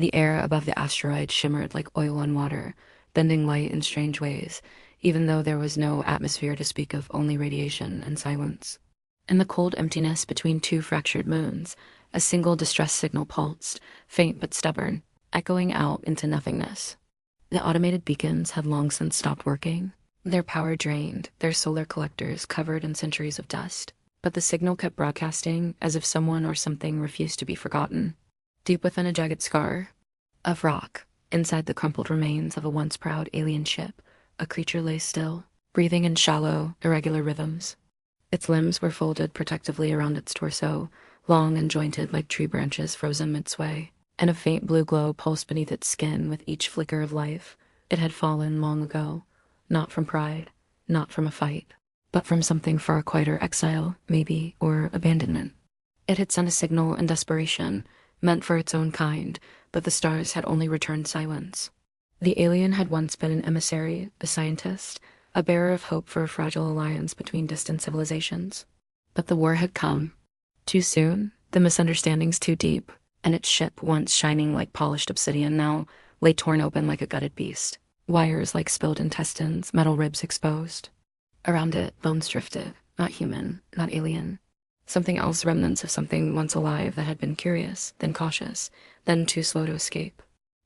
The air above the asteroid shimmered like oil on water, bending light in strange ways, even though there was no atmosphere to speak of, only radiation and silence. In the cold emptiness between two fractured moons, a single distress signal pulsed, faint but stubborn, echoing out into nothingness. The automated beacons had long since stopped working, their power drained, their solar collectors covered in centuries of dust. But the signal kept broadcasting as if someone or something refused to be forgotten. Deep within a jagged scar of rock, inside the crumpled remains of a once proud alien ship, a creature lay still, breathing in shallow, irregular rhythms. Its limbs were folded protectively around its torso, long and jointed like tree branches frozen mid-sway, and a faint blue glow pulsed beneath its skin with each flicker of life. It had fallen long ago, not from pride, not from a fight, but from something far quieter, exile, maybe, or abandonment. It had sent a signal in desperation, meant for its own kind, but the stars had only returned silence. The alien had once been an emissary, a scientist, a bearer of hope for a fragile alliance between distant civilizations. But the war had come. Too soon, the misunderstandings too deep, and its ship, once shining like polished obsidian, now lay torn open like a gutted beast. Wires like spilled intestines, metal ribs exposed. Around it, bones drifted, not human, not alien. Something else, remnants of something once alive that had been curious, then cautious, then too slow to escape.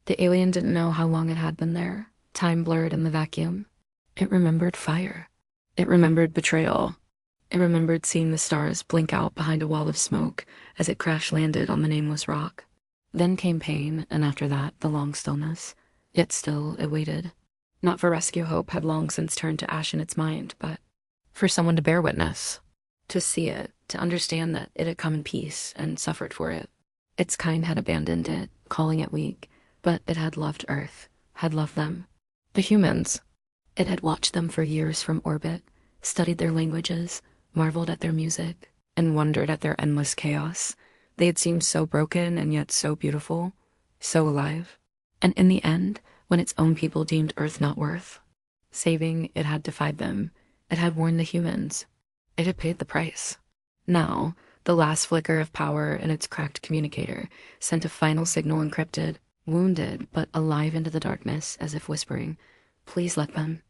The alien didn't know how long it had been there. Time blurred in the vacuum. It remembered fire. It remembered betrayal. It remembered seeing the stars blink out behind a wall of smoke as it crash-landed on the nameless rock. Then came pain, and after that, the long stillness. Yet still, it waited. Not for rescue. Hope had long since turned to ash in its mind, but for someone to bear witness. To see it, to understand that it had come in peace and suffered for it. Its kind had abandoned it, calling it weak, but it had loved Earth, had loved them. The humans. It had watched them for years from orbit, studied their languages, marveled at their music, and wondered at their endless chaos. They had seemed so broken and yet so beautiful, so alive. And in the end, when its own people deemed Earth not worth saving, it had defied them. It had warned the humans. It had paid the price. Now, the last flicker of power in its cracked communicator sent a final signal encrypted, wounded but alive into the darkness, as if whispering, "Please let them.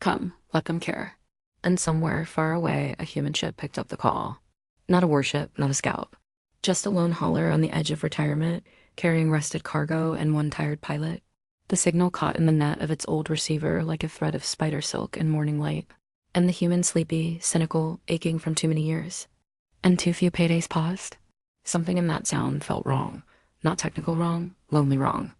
Come, let them care." And somewhere far away, a human ship picked up the call. Not a warship, not a scout. Just a lone hauler on the edge of retirement, carrying rusted cargo and one tired pilot. The signal caught in the net of its old receiver like a thread of spider silk in morning light. And the human sleepy, cynical, aching from too many years. And too few paydays paused. Something in that sound felt wrong. Not technical wrong, lonely wrong.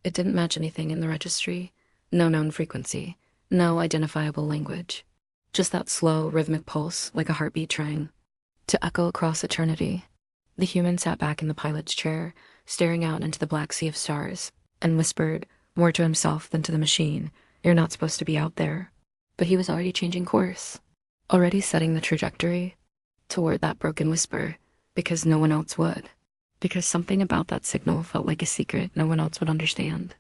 It didn't match anything in the registry. No known frequency. No identifiable language. Just that slow, rhythmic pulse, like a heartbeat trying to echo across eternity. The human sat back in the pilot's chair, staring out into the black sea of stars, and whispered, more to himself than to the machine, "You're not supposed to be out there." But he was already changing course, already setting the trajectory toward that broken whisper, because no one else would. Because something about that signal felt like a secret no one else would understand.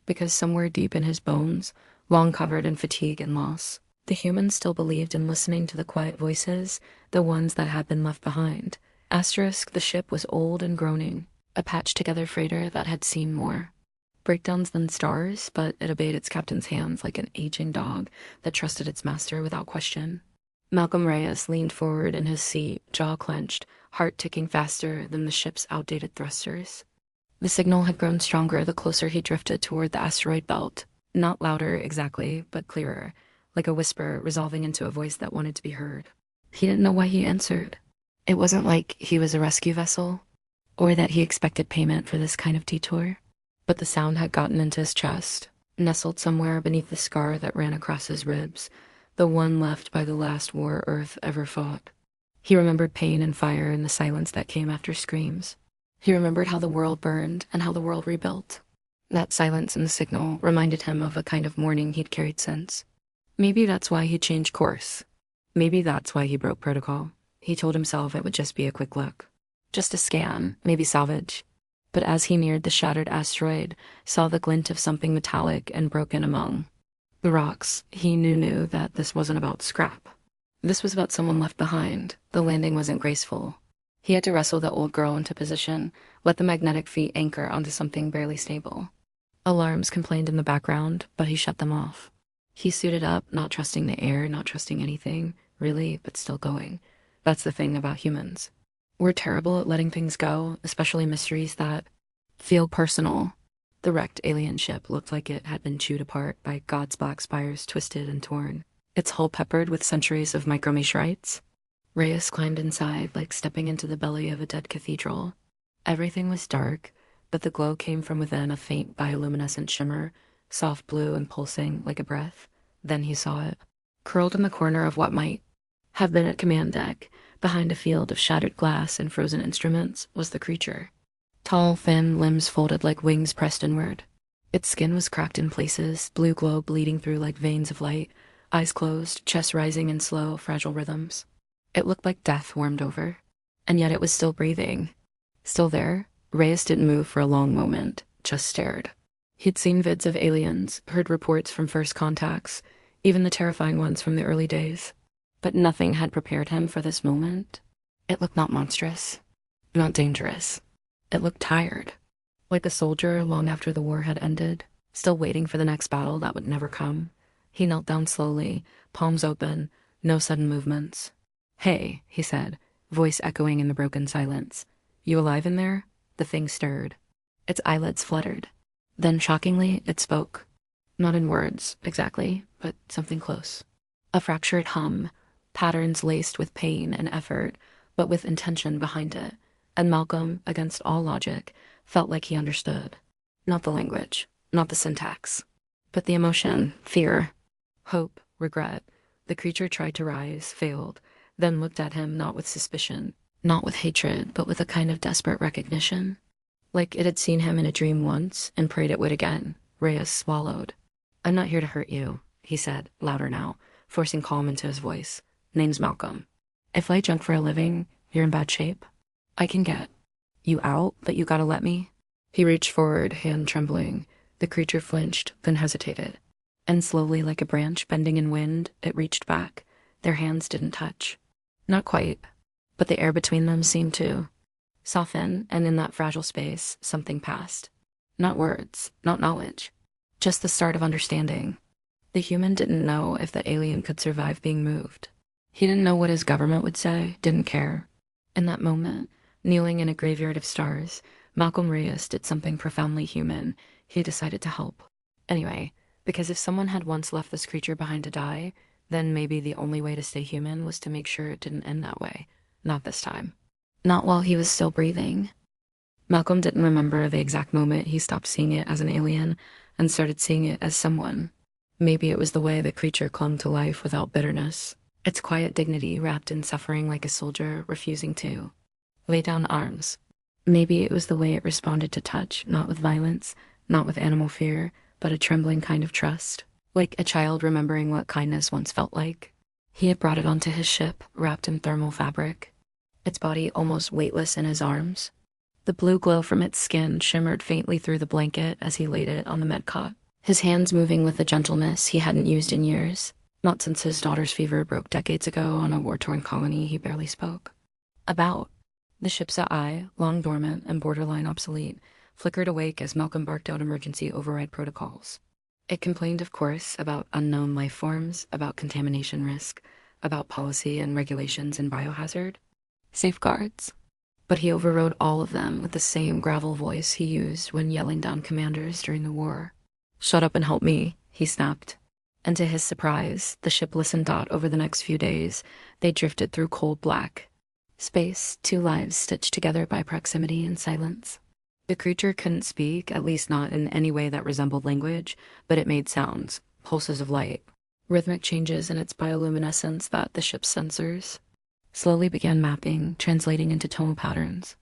Because somewhere deep in his bones, long covered in fatigue and loss, the human still believed in listening to the quiet voices, the ones that had been left behind. Asterisk, the ship was old and groaning, a patched-together freighter that had seen more breakdowns than stars, but it obeyed its captain's hands like an aging dog that trusted its master without question. Malcolm Reyes leaned forward in his seat, jaw clenched, heart ticking faster than the ship's outdated thrusters. The signal had grown stronger the closer he drifted toward the asteroid belt. Not louder exactly, but clearer, like a whisper resolving into a voice that wanted to be heard. He didn't know why he answered. It wasn't like he was a rescue vessel, or that he expected payment for this kind of detour. But the sound had gotten into his chest, nestled somewhere beneath the scar that ran across his ribs, the one left by the last war Earth ever fought. He remembered pain and fire and the silence that came after screams. He remembered how the world burned and how the world rebuilt. That silence in the signal reminded him of a kind of mourning he'd carried since. Maybe that's why he changed course. Maybe that's why he broke protocol. He told himself it would just be a quick look. Just a scan, maybe salvage. But as he neared the shattered asteroid, saw the glint of something metallic and broken among the rocks, he knew that this wasn't about scrap. This was about someone left behind. The landing wasn't graceful. He had to wrestle the old girl into position, let the magnetic feet anchor onto something barely stable. Alarms complained in the background, but he shut them off. He suited up, not trusting the air, not trusting anything, really, but still going. That's the thing about humans. We're terrible at letting things go, especially mysteries that feel personal. The wrecked alien ship looked like it had been chewed apart by God's black spires, twisted and torn, its hull peppered with centuries of micrometeorites. Reyes climbed inside like stepping into the belly of a dead cathedral. Everything was dark, but the glow came from within, a faint bioluminescent shimmer, soft blue and pulsing like a breath. Then he saw it. Curled in the corner of what might have been at command deck, behind a field of shattered glass and frozen instruments, was the creature. Tall, thin, limbs folded like wings pressed inward. Its skin was cracked in places, blue glow bleeding through like veins of light, eyes closed, chest rising in slow, fragile rhythms. It looked like death warmed over. And yet it was still breathing. Still there. Reyes didn't move for a long moment, just stared. He'd seen vids of aliens, heard reports from first contacts, even the terrifying ones from the early days. But nothing had prepared him for this moment. It looked not monstrous, not dangerous. It looked tired, like a soldier long after the war had ended, still waiting for the next battle that would never come. He knelt down slowly, palms open, no sudden movements. "Hey," he said, voice echoing in the broken silence. "You alive in there?" The thing stirred. Its eyelids fluttered. Then, shockingly, it spoke. Not in words, exactly, but something close. A fractured hum, patterns laced with pain and effort, but with intention behind it. And Malcolm, against all logic, felt like he understood. Not the language, not the syntax, but the emotion, fear, hope, regret. The creature tried to rise, failed, then looked at him not with suspicion, not with hatred, but with a kind of desperate recognition. Like it had seen him in a dream once and prayed it would again. Reyes swallowed. "I'm not here to hurt you," he said, louder now, forcing calm into his voice. "Name's Malcolm. If I junk for a living, you're in bad shape. I can get you out, but you gotta let me." He reached forward, hand trembling. The creature flinched, then hesitated. And slowly, like a branch bending in wind, it reached back. Their hands didn't touch. Not quite, but the air between them seemed to soften, and in that fragile space, something passed. Not words, not knowledge, just the start of understanding. The human didn't know if the alien could survive being moved. He didn't know what his government would say, didn't care. In that moment, kneeling in a graveyard of stars, Malcolm Reyes did something profoundly human. He decided to help. Anyway, because if someone had once left this creature behind to die, then maybe the only way to stay human was to make sure it didn't end that way. Not this time. Not while he was still breathing. Malcolm didn't remember the exact moment he stopped seeing it as an alien and started seeing it as someone. Maybe it was the way the creature clung to life without bitterness. Its quiet dignity wrapped in suffering, like a soldier refusing to lay down arms. Maybe it was the way it responded to touch, not with violence, not with animal fear, but a trembling kind of trust. Like a child remembering what kindness once felt like. He had brought it onto his ship, wrapped in thermal fabric, its body almost weightless in his arms. The blue glow from its skin shimmered faintly through the blanket as he laid it on the medcot, his hands moving with a gentleness he hadn't used in years, not since his daughter's fever broke decades ago on a war-torn colony he barely spoke about. The ship's eye, long dormant and borderline obsolete, flickered awake as Malcolm barked out emergency override protocols. It complained, of course, about unknown life forms, about contamination risk, about policy and regulations and biohazard safeguards. But he overrode all of them with the same gravel voice he used when yelling down commanders during the war. "Shut up and help me," he snapped. And to his surprise, the ship listened out over the next few days. They drifted through cold black space, two lives stitched together by proximity and silence. The creature couldn't speak, at least not in any way that resembled language, but it made sounds, pulses of light, rhythmic changes in its bioluminescence that the ship's sensors slowly began mapping, translating into tonal patterns.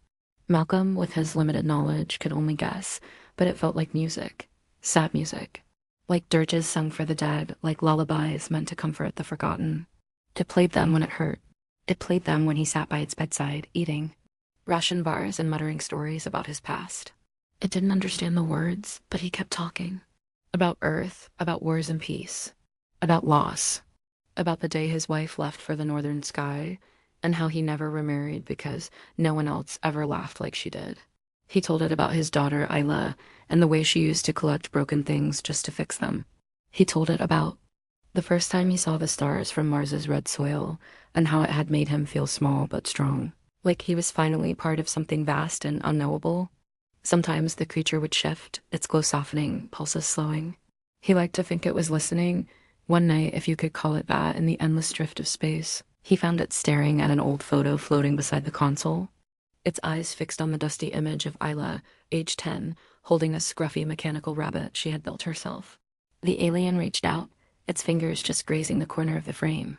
Malcolm, with his limited knowledge, could only guess, but it felt like music, sad music, like dirges sung for the dead, like lullabies meant to comfort the forgotten. It played them when it hurt. It played them when he sat by its bedside, eating ration bars and muttering stories about his past. It didn't understand the words, but he kept talking. About Earth, about wars and peace, about loss, about the day his wife left for the northern sky, and how he never remarried because no one else ever laughed like she did. He told it about his daughter, Isla, and the way she used to collect broken things just to fix them. He told it about the first time he saw the stars from Mars's red soil, and how it had made him feel small but strong, like he was finally part of something vast and unknowable. Sometimes the creature would shift, its glow softening, pulses slowing. He liked to think it was listening. One night, if you could call it that, in the endless drift of space, he found it staring at an old photo floating beside the console. Its eyes fixed on the dusty image of Isla, age 10, holding a scruffy mechanical rabbit she had built herself. The alien reached out, its fingers just grazing the corner of the frame.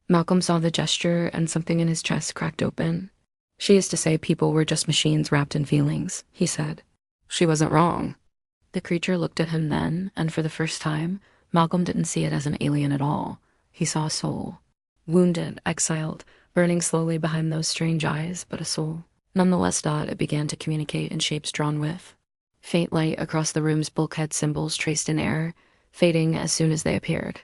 Malcolm saw the gesture, and something in his chest cracked open. She used to say people were just machines wrapped in feelings, he said. She wasn't wrong. The creature looked at him then, and for the first time, Malcolm didn't see it as an alien at all. He saw a soul. Wounded, exiled, burning slowly behind those strange eyes, but a soul. Nonetheless, it began to communicate in shapes drawn with. Faint light across the room's bulkhead symbols traced in air, fading as soon as they appeared.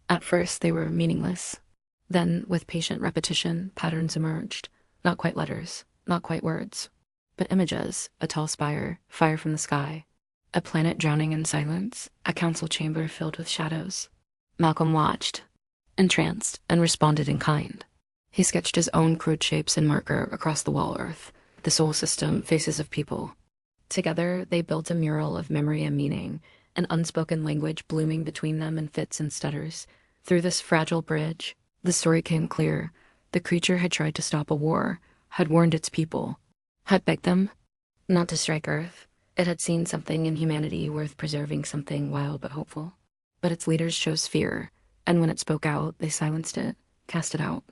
At first, they were meaningless. Then, with patient repetition, patterns emerged. Not quite letters, not quite words, but images: a tall spire, fire from the sky, a planet drowning in silence, a council chamber filled with shadows. Malcolm watched, entranced, and responded in kind. He sketched his own crude shapes in marker across the wall earth, the soul system, faces of people. Together, they built a mural of memory and meaning, an unspoken language blooming between them in fits and stutters. Through this fragile bridge, the story came clear. The creature had tried to stop a war, had warned its people, had begged them not to strike Earth. It had seen something in humanity worth preserving, something wild but hopeful. But its leaders chose fear, and when it spoke out, they silenced it, cast it out,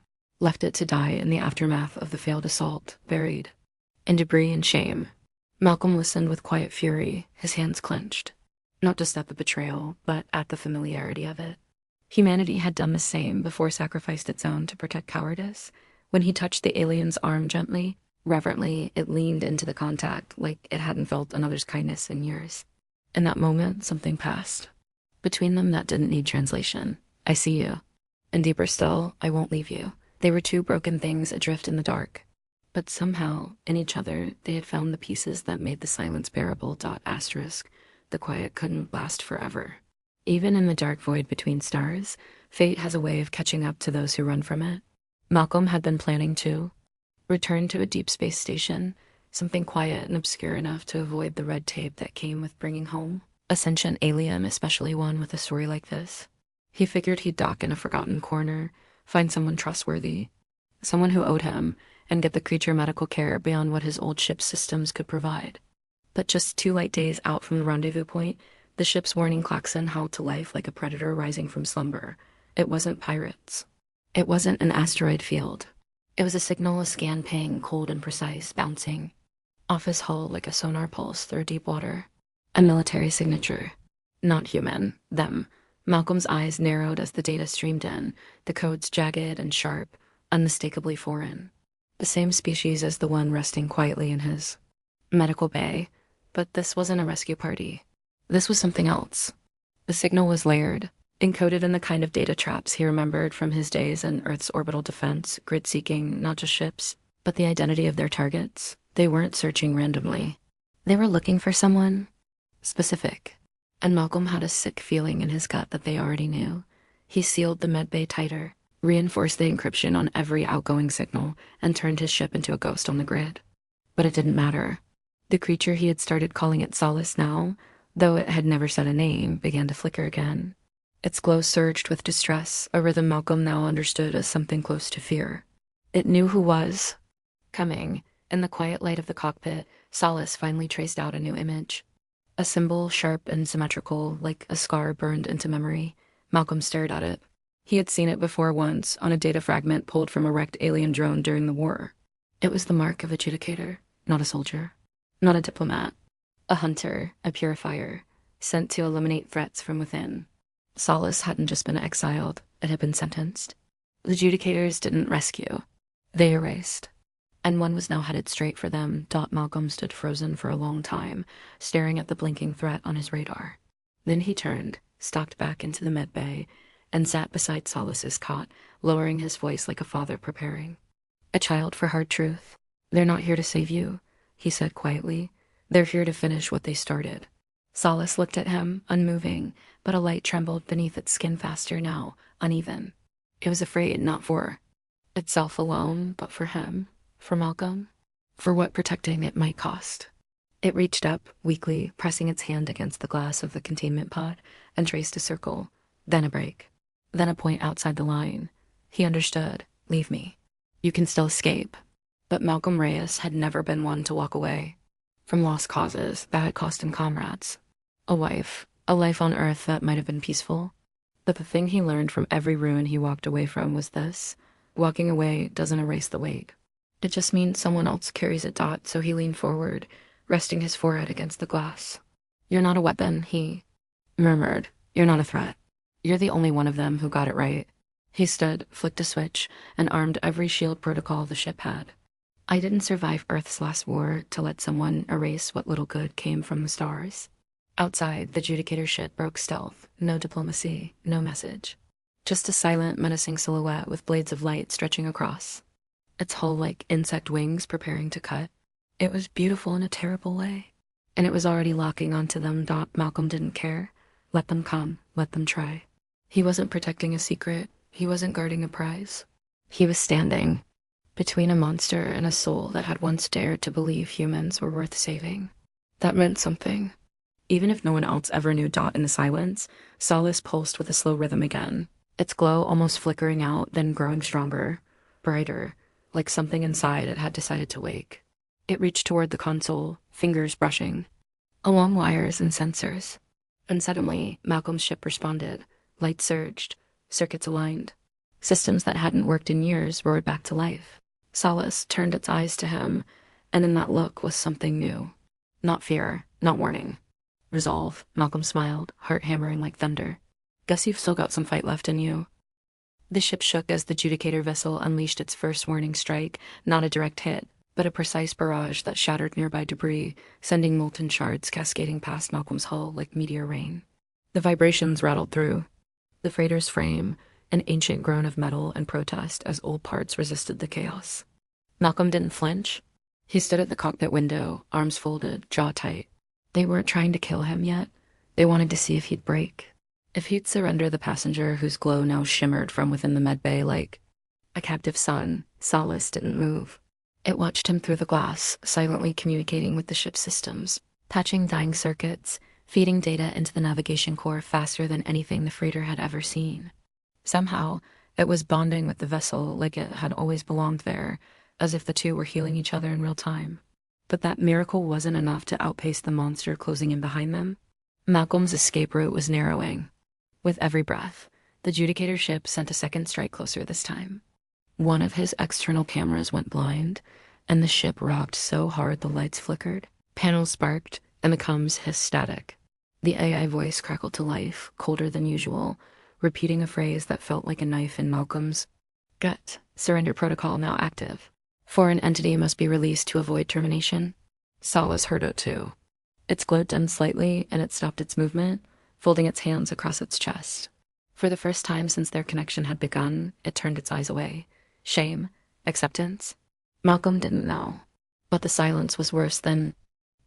left it to die in the aftermath of the failed assault, buried in debris and shame. Malcolm listened with quiet fury, his hands clenched, not just at the betrayal, but at the familiarity of it. Humanity had done the same before, sacrificed its own to protect cowardice. When he touched the alien's arm gently, reverently, it leaned into the contact like it hadn't felt another's kindness in years. In that moment, something passed. Between them, that didn't need translation. I see you. And deeper still, I won't leave you. They were two broken things adrift in the dark. But somehow, in each other, they had found the pieces that made the silence bearable. Asterisk. The quiet couldn't last forever. Even in the dark void between stars, fate has a way of catching up to those who run from it. Malcolm had been planning to return to a deep space station, something quiet and obscure enough to avoid the red tape that came with bringing home a sentient alien, especially one with a story like this. He figured he'd dock in a forgotten corner, find someone trustworthy, someone who owed him, and get the creature medical care beyond what his old ship's systems could provide. But just 2 light days out from the rendezvous point, the ship's warning klaxon howled to life like a predator rising from slumber. It wasn't pirates. It wasn't an asteroid field. It was a signal, a scan ping, cold and precise, bouncing off his hull like a sonar pulse through deep water. A military signature. Not human. Them. Malcolm's eyes narrowed as the data streamed in, the codes jagged and sharp, unmistakably foreign. The same species as the one resting quietly in his medical bay. But this wasn't a rescue party. This was something else. The signal was layered, encoded in the kind of data traps he remembered from his days in Earth's orbital defense, grid-seeking not just ships, but the identity of their targets. They weren't searching randomly. They were looking for someone specific. And Malcolm had a sick feeling in his gut that they already knew. He sealed the medbay tighter, reinforced the encryption on every outgoing signal, and turned his ship into a ghost on the grid. But it didn't matter. The creature he had started calling it Solace now, though it had never said a name, began to flicker again. Its glow surged with distress, a rhythm Malcolm now understood as something close to fear. It knew who was coming. In the quiet light of the cockpit, Solace finally traced out a new image. A symbol, sharp and symmetrical, like a scar burned into memory. Malcolm stared at it. He had seen it before once, on a data fragment pulled from a wrecked alien drone during the war. It was the mark of a Judicator, not a soldier, not a diplomat. A hunter, a purifier, sent to eliminate threats from within. Solace hadn't just been exiled, it had been sentenced. The Judicators didn't rescue. They erased. And one was now headed straight for them. Malcolm stood frozen for a long time, staring at the blinking threat on his radar. Then he turned, stalked back into the medbay, and sat beside Solace's cot, lowering his voice like a father preparing. A child for hard truth. They're not here to save you, he said quietly. They're here to finish what they started. Solace looked at him, unmoving, but a light trembled beneath its skin faster now, uneven. It was afraid not for itself alone, but for him, for Malcolm, for what protecting it might cost. It reached up, weakly, pressing its hand against the glass of the containment pod, and traced a circle, then a break, then a point outside the line. He understood. Leave me. You can still escape. But Malcolm Reyes had never been one to walk away from lost causes that had cost him comrades. A wife, a life on Earth that might have been peaceful. But the thing he learned from every ruin he walked away from was this: walking away doesn't erase the wake. It just means someone else carries it. So he leaned forward, resting his forehead against the glass. You're not a weapon, he murmured. You're not a threat. You're the only one of them who got it right. He stood, flicked a switch, and armed every shield protocol the ship had. I didn't survive Earth's last war to let someone erase what little good came from the stars. Outside, the Judicator ship broke stealth. No diplomacy, no message. Just a silent, menacing silhouette with blades of light stretching across. Its hull like insect wings preparing to cut. It was beautiful in a terrible way. And it was already locking onto them. Malcolm didn't care. Let them come. Let them try. He wasn't protecting a secret. He wasn't guarding a prize. He was standing between a monster and a soul that had once dared to believe humans were worth saving. That meant something. Even if no one else ever knew. In the silence, Solace pulsed with a slow rhythm again, its glow almost flickering out, then growing stronger, brighter, like something inside it had decided to wake. It reached toward the console, fingers brushing along wires and sensors. And suddenly, Malcolm's ship responded. Light surged, circuits aligned. Systems that hadn't worked in years roared back to life. Solace turned its eyes to him, and in that look was something new. Not fear, not warning. Resolve. Malcolm smiled, heart hammering like thunder. Guess you've still got some fight left in you. The ship shook as the Judicator vessel unleashed its first warning strike, not a direct hit, but a precise barrage that shattered nearby debris, sending molten shards cascading past Malcolm's hull like meteor rain. The vibrations rattled through the freighter's frame, an ancient groan of metal and protest as old parts resisted the chaos. Malcolm didn't flinch. He stood at the cockpit window, arms folded, jaw tight. They weren't trying to kill him yet. They wanted to see if he'd break. If he'd surrender the passenger whose glow now shimmered from within the medbay like a captive sun. Solace didn't move. It watched him through the glass, silently communicating with the ship's systems, patching dying circuits, feeding data into the navigation core faster than anything the freighter had ever seen. Somehow, it was bonding with the vessel like it had always belonged there, as if the two were healing each other in real time. But that miracle wasn't enough to outpace the monster closing in behind them. Malcolm's escape route was narrowing. With every breath, the Judicator ship sent a second strike closer this time. One of his external cameras went blind, and the ship rocked so hard the lights flickered. Panels sparked, and the comms hissed static. The AI voice crackled to life, colder than usual, repeating a phrase that felt like a knife in Malcolm's gut. Surrender protocol now active. Foreign entity must be released to avoid termination. Solace heard it too. Its glow dimmed slightly, and it stopped its movement, folding its hands across its chest. For the first time since their connection had begun, it turned its eyes away. Shame? Acceptance? Malcolm didn't know. But the silence was worse than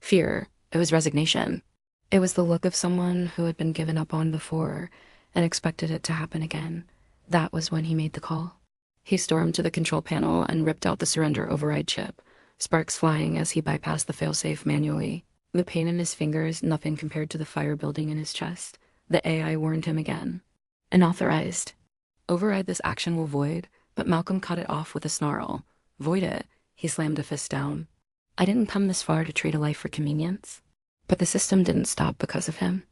fear. It was resignation. It was the look of someone who had been given up on before and expected it to happen again. That was when he made the call. He stormed to the control panel and ripped out the surrender override chip, sparks flying as he bypassed the failsafe manually. The pain in his fingers, nothing compared to the fire building in his chest. The AI warned him again. Unauthorized. Override this action will void, but Malcolm cut it off with a snarl. Void it. He slammed a fist down. I didn't come this far to trade a life for convenience. But the system didn't stop because of him.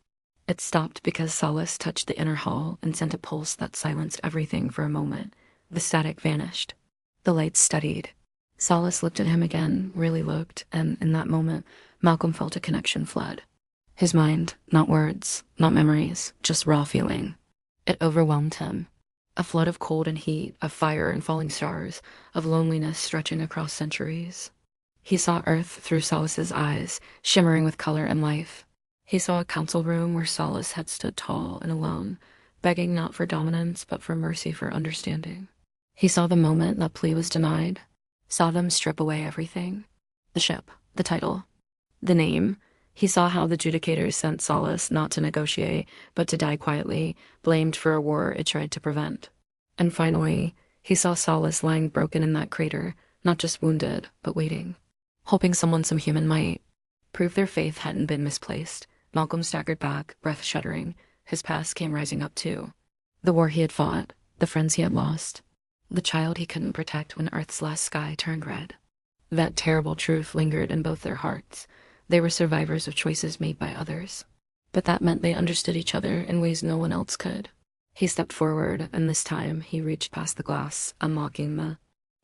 It stopped because Solace touched the inner hull and sent a pulse that silenced everything for a moment. The static vanished. The lights steadied. Solace looked at him again, really looked, and in that moment, Malcolm felt a connection flood. His mind, not words, not memories, just raw feeling. It overwhelmed him. A flood of cold and heat, of fire and falling stars, of loneliness stretching across centuries. He saw Earth through Solace's eyes, shimmering with color and life. He saw a council room where Solace had stood tall and alone, begging not for dominance, but for mercy, for understanding. He saw the moment that plea was denied, Saw them strip away everything. The ship, the title, the name. He saw how the Judicators sent Solace not to negotiate, but to die quietly, blamed for a war it tried to prevent. And finally, he saw Solace lying broken in that crater, not just wounded, but waiting, hoping some human might prove their faith hadn't been misplaced. Malcolm staggered back, breath shuddering. His past came rising up too. The war he had fought, the friends he had lost, the child he couldn't protect when Earth's last sky turned red. That terrible truth lingered in both their hearts. They were survivors of choices made by others. But that meant they understood each other in ways no one else could. He stepped forward, and this time he reached past the glass, unlocking the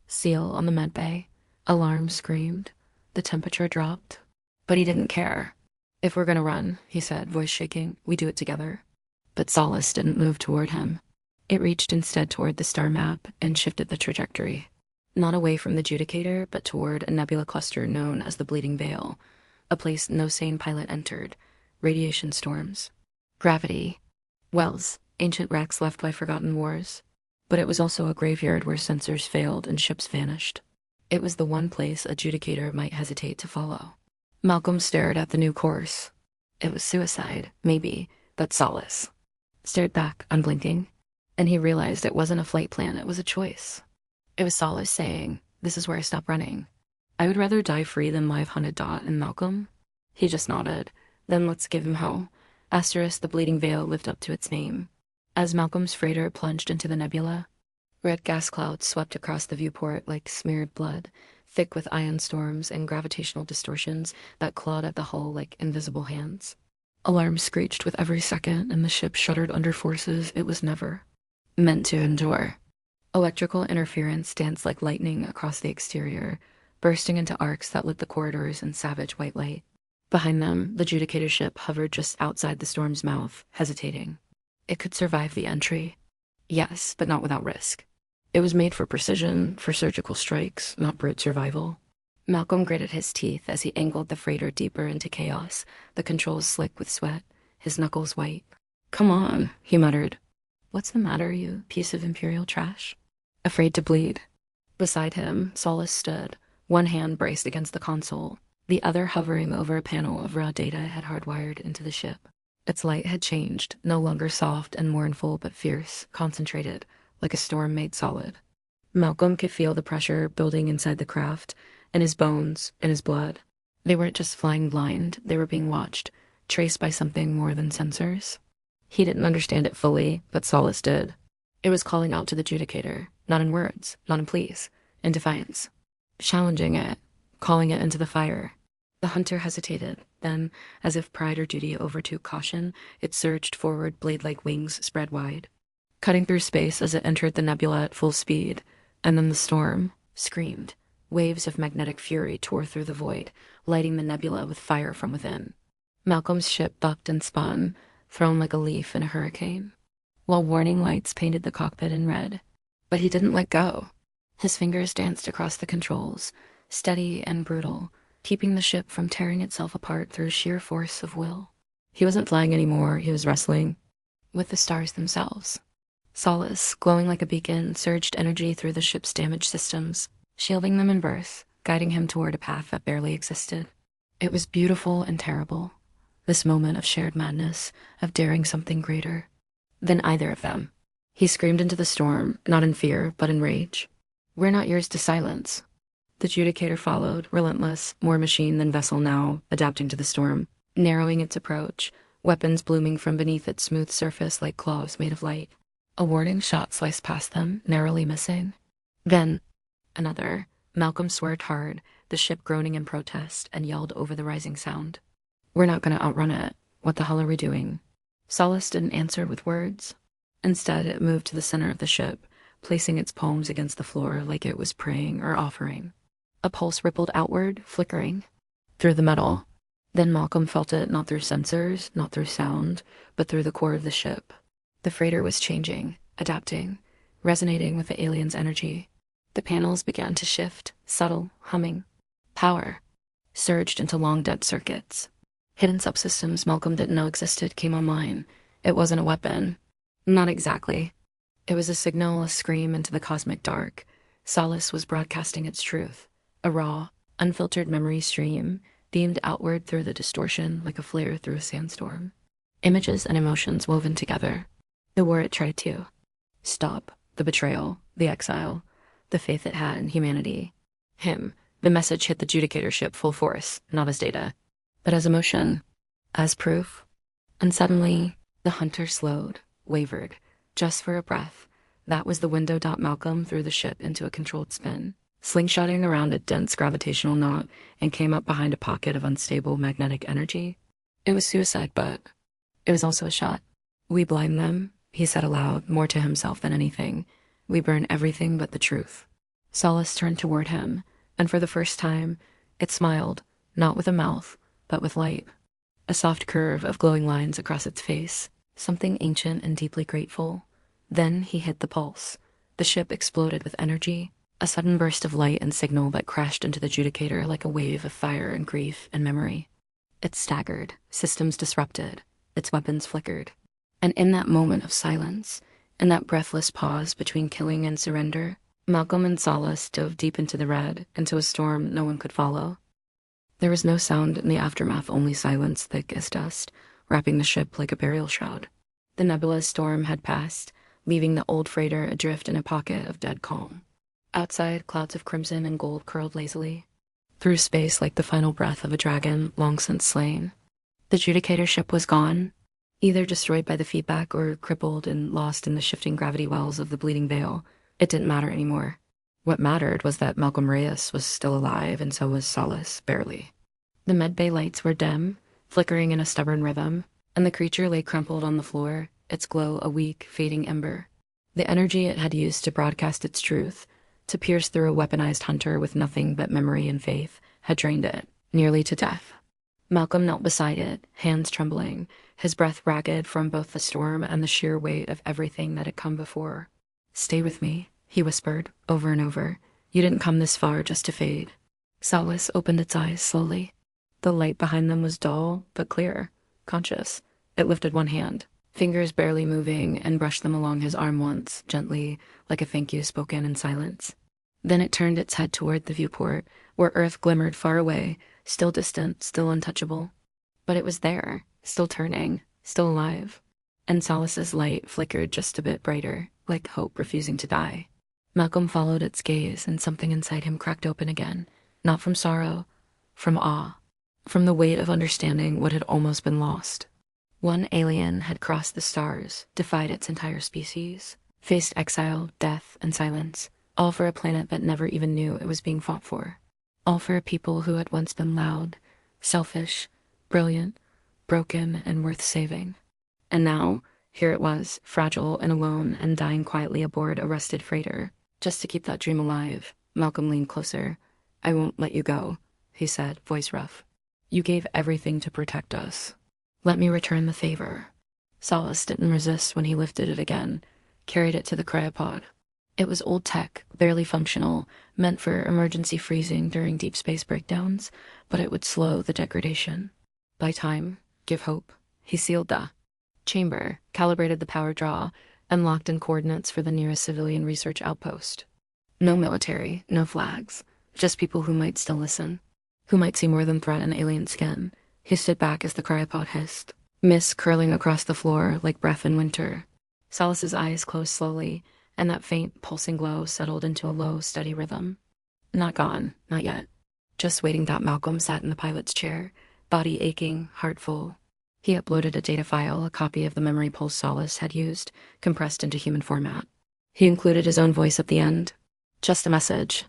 seal on the med bay. Alarm screamed. The temperature dropped. But he didn't care. "If we're gonna run," he said, voice shaking, "we do it together." But Solace didn't move toward him. It reached instead toward the star map and shifted the trajectory. Not away from the Judicator, but toward a nebula cluster known as the Bleeding Veil, a place no sane pilot entered. Radiation storms. Gravity. Wells. Ancient wrecks left by forgotten wars. But it was also a graveyard where sensors failed and ships vanished. It was the one place a Judicator might hesitate to follow. Malcolm stared at the new course. It was suicide, maybe, but Solace stared back, unblinking, and he realized it wasn't a flight plan, it was a choice. It was Solace saying, "This is where I stop running. I would rather die free than live hunted." Dot and Malcolm? He just nodded. "Then let's give him hell." Asterisk, the Bleeding Veil lived up to its name. As Malcolm's freighter plunged into the nebula, red gas clouds swept across the viewport like smeared blood, thick with ion storms and gravitational distortions that clawed at the hull like invisible hands. Alarms screeched with every second, and the ship shuddered under forces it was never meant to endure. Electrical interference danced like lightning across the exterior, bursting into arcs that lit the corridors in savage white light. Behind them, the Judicator ship hovered just outside the storm's mouth, hesitating. It could survive the entry. Yes, but not without risk. It was made for precision, for surgical strikes, not brute survival. Malcolm gritted his teeth as he angled the freighter deeper into chaos, the controls slick with sweat, his knuckles white. "Come on," he muttered. "What's the matter, you piece of Imperial trash?" Afraid to bleed. Beside him, Solace stood, one hand braced against the console, the other hovering over a panel of raw data it had hardwired into the ship. Its light had changed, no longer soft and mournful, but fierce, concentrated, like a storm made solid. Malcolm could feel the pressure building inside the craft, in his bones, in his blood. They weren't just flying blind, they were being watched, traced by something more than sensors. He didn't understand it fully, but Solace did. It was calling out to the Judicator, not in words, not in pleas, in defiance. Challenging it, calling it into the fire. The hunter hesitated, then, as if pride or duty overtook caution, it surged forward, blade-like wings spread wide, cutting through space as it entered the nebula at full speed. And then the storm screamed. Waves of magnetic fury tore through the void, lighting the nebula with fire from within. Malcolm's ship bucked and spun, thrown like a leaf in a hurricane, while warning lights painted the cockpit in red. But he didn't let go. His fingers danced across the controls, steady and brutal, keeping the ship from tearing itself apart through sheer force of will. He wasn't flying anymore, he was wrestling with the stars themselves. Solace, glowing like a beacon, surged energy through the ship's damaged systems, shielding them in birth, guiding him toward a path that barely existed. It was beautiful and terrible, this moment of shared madness, of daring something greater than either of them. He screamed into the storm, not in fear, but in rage. "We're not yours to silence." The Judicator followed, relentless, more machine than vessel now, adapting to the storm, narrowing its approach, weapons blooming from beneath its smooth surface like claws made of light. A warning shot sliced past them, narrowly missing. Then, another. Malcolm swerved hard, the ship groaning in protest, and yelled over the rising sound. "We're not going to outrun it. What the hell are we doing?" Solace didn't answer with words. Instead, it moved to the center of the ship, placing its palms against the floor like it was praying or offering. A pulse rippled outward, flickering through the metal. Then Malcolm felt it not through sensors, not through sound, but through the core of the ship. The freighter was changing, adapting, resonating with the alien's energy. The panels began to shift, subtle, humming. Power surged into long dead circuits. Hidden subsystems Malcolm didn't know existed came online. It wasn't a weapon. Not exactly. It was a signal, a scream into the cosmic dark, Solace was broadcasting its truth, a raw, unfiltered memory stream, beamed outward through the distortion like a flare through a sandstorm. Images and emotions woven together. The war it tried to stop, the betrayal, the exile, the faith it had in humanity. Him, the message hit the Judicator ship full force, not as data, but as emotion, as proof. And suddenly, the hunter slowed, wavered, just for a breath. That was the window. Malcolm threw the ship into a controlled spin, slingshotting around a dense gravitational knot, and came up behind a pocket of unstable magnetic energy. It was suicide, but it was also a shot. We blind them, he said aloud, more to himself than anything. We burn everything but the truth. Solace turned toward him, and for the first time, it smiled, not with a mouth, but with light. A soft curve of glowing lines across its face, something ancient and deeply grateful. Then he hit the pulse. The ship exploded with energy, a sudden burst of light and signal that crashed into the Judicator like a wave of fire and grief and memory. It staggered, systems disrupted, its weapons flickered. And in that moment of silence, in that breathless pause between killing and surrender, Malcolm and Solace dove deep into the red, into a storm no one could follow. There was no sound in the aftermath, only silence thick as dust, wrapping the ship like a burial shroud. The nebulous storm had passed, leaving the old freighter adrift in a pocket of dead calm. Outside, clouds of crimson and gold curled lazily through space like the final breath of a dragon long since slain. The Judicator ship was gone, either destroyed by the feedback or crippled and lost in the shifting gravity wells of the bleeding veil. It didn't matter anymore. What mattered was that Malcolm Reyes was still alive, and so was Solace, barely. The medbay lights were dim, flickering in a stubborn rhythm, and the creature lay crumpled on the floor, its glow a weak, fading ember. The energy it had used to broadcast its truth, to pierce through a weaponized hunter with nothing but memory and faith, had drained it, nearly to death. Malcolm knelt beside it, hands trembling, his breath ragged from both the storm and the sheer weight of everything that had come before. "Stay with me," he whispered, over and over. "You didn't come this far just to fade." Solace opened its eyes slowly. The light behind them was dull, but clear, conscious. It lifted one hand, fingers barely moving, and brushed them along his arm once, gently, like a thank you spoken in silence. Then it turned its head toward the viewport, where Earth glimmered far away, still distant, still untouchable. But it was there, still turning, still alive. And Solace's light flickered just a bit brighter, like hope refusing to die. Malcolm followed its gaze, and something inside him cracked open again, not from sorrow, from awe, from the weight of understanding what had almost been lost. One alien had crossed the stars, defied its entire species, faced exile, death, and silence, all for a planet that never even knew it was being fought for. All for a people who had once been loud, selfish, brilliant, broken, and worth saving. And now, here it was, fragile and alone and dying quietly aboard a rusted freighter. Just to keep that dream alive, Malcolm leaned closer. "I won't let you go," he said, voice rough. "You gave everything to protect us. Let me return the favor." Solace didn't resist when he lifted it again, carried it to the cryopod. It was old tech, barely functional, meant for emergency freezing during deep space breakdowns, but it would slow the degradation. Buy time, give hope. He sealed the chamber, calibrated the power draw, and locked in coordinates for the nearest civilian research outpost. No military, no flags, just people who might still listen, who might see more than threat in alien skin. He stood back as the cryopod hissed, mist curling across the floor like breath in winter. Solace's eyes closed slowly, and that faint, pulsing glow settled into a low, steady rhythm. Not gone, not yet. Just waiting. Malcolm sat in the pilot's chair, body aching, heart full. He uploaded a data file, a copy of the memory pulse Solace had used, compressed into human format. He included his own voice at the end. "Just a message.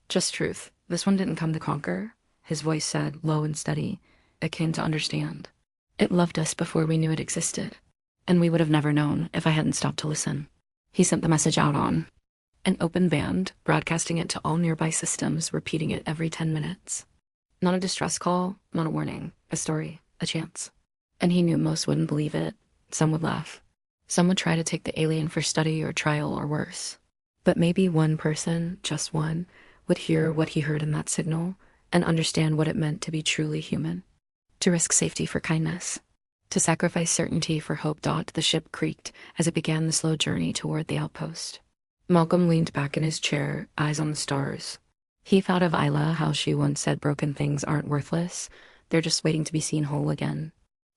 Just truth. This one didn't come to conquer," his voice said, low and steady. "It came to understand. It loved us before we knew it existed. And we would have never known if I hadn't stopped to listen." He sent the message out on an open band, broadcasting it to all nearby systems, repeating it every 10 minutes. Not a distress call, not a warning, a story, a chance. And he knew most wouldn't believe it. Some would laugh. Some would try to take the alien for study or trial or worse. But maybe one person, just one, would hear what he heard in that signal and understand what it meant to be truly human. To risk safety for kindness. To sacrifice certainty for hope. The ship creaked as it began the slow journey toward the outpost. Malcolm leaned back in his chair, eyes on the stars. He thought of Isla, how she once said broken things aren't worthless. They're just waiting to be seen whole again.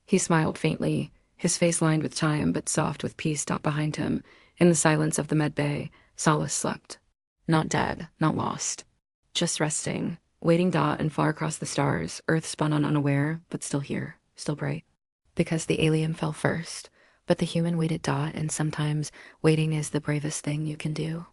He smiled faintly, his face lined with time but soft with peace dot behind him. In the silence of the med bay, Solace slept. Not dead, not lost. Just resting, waiting dot and far across the stars, Earth spun on unaware, but still here, still bright. Because the alien fell first, but the human waited dot, and sometimes waiting is the bravest thing you can do.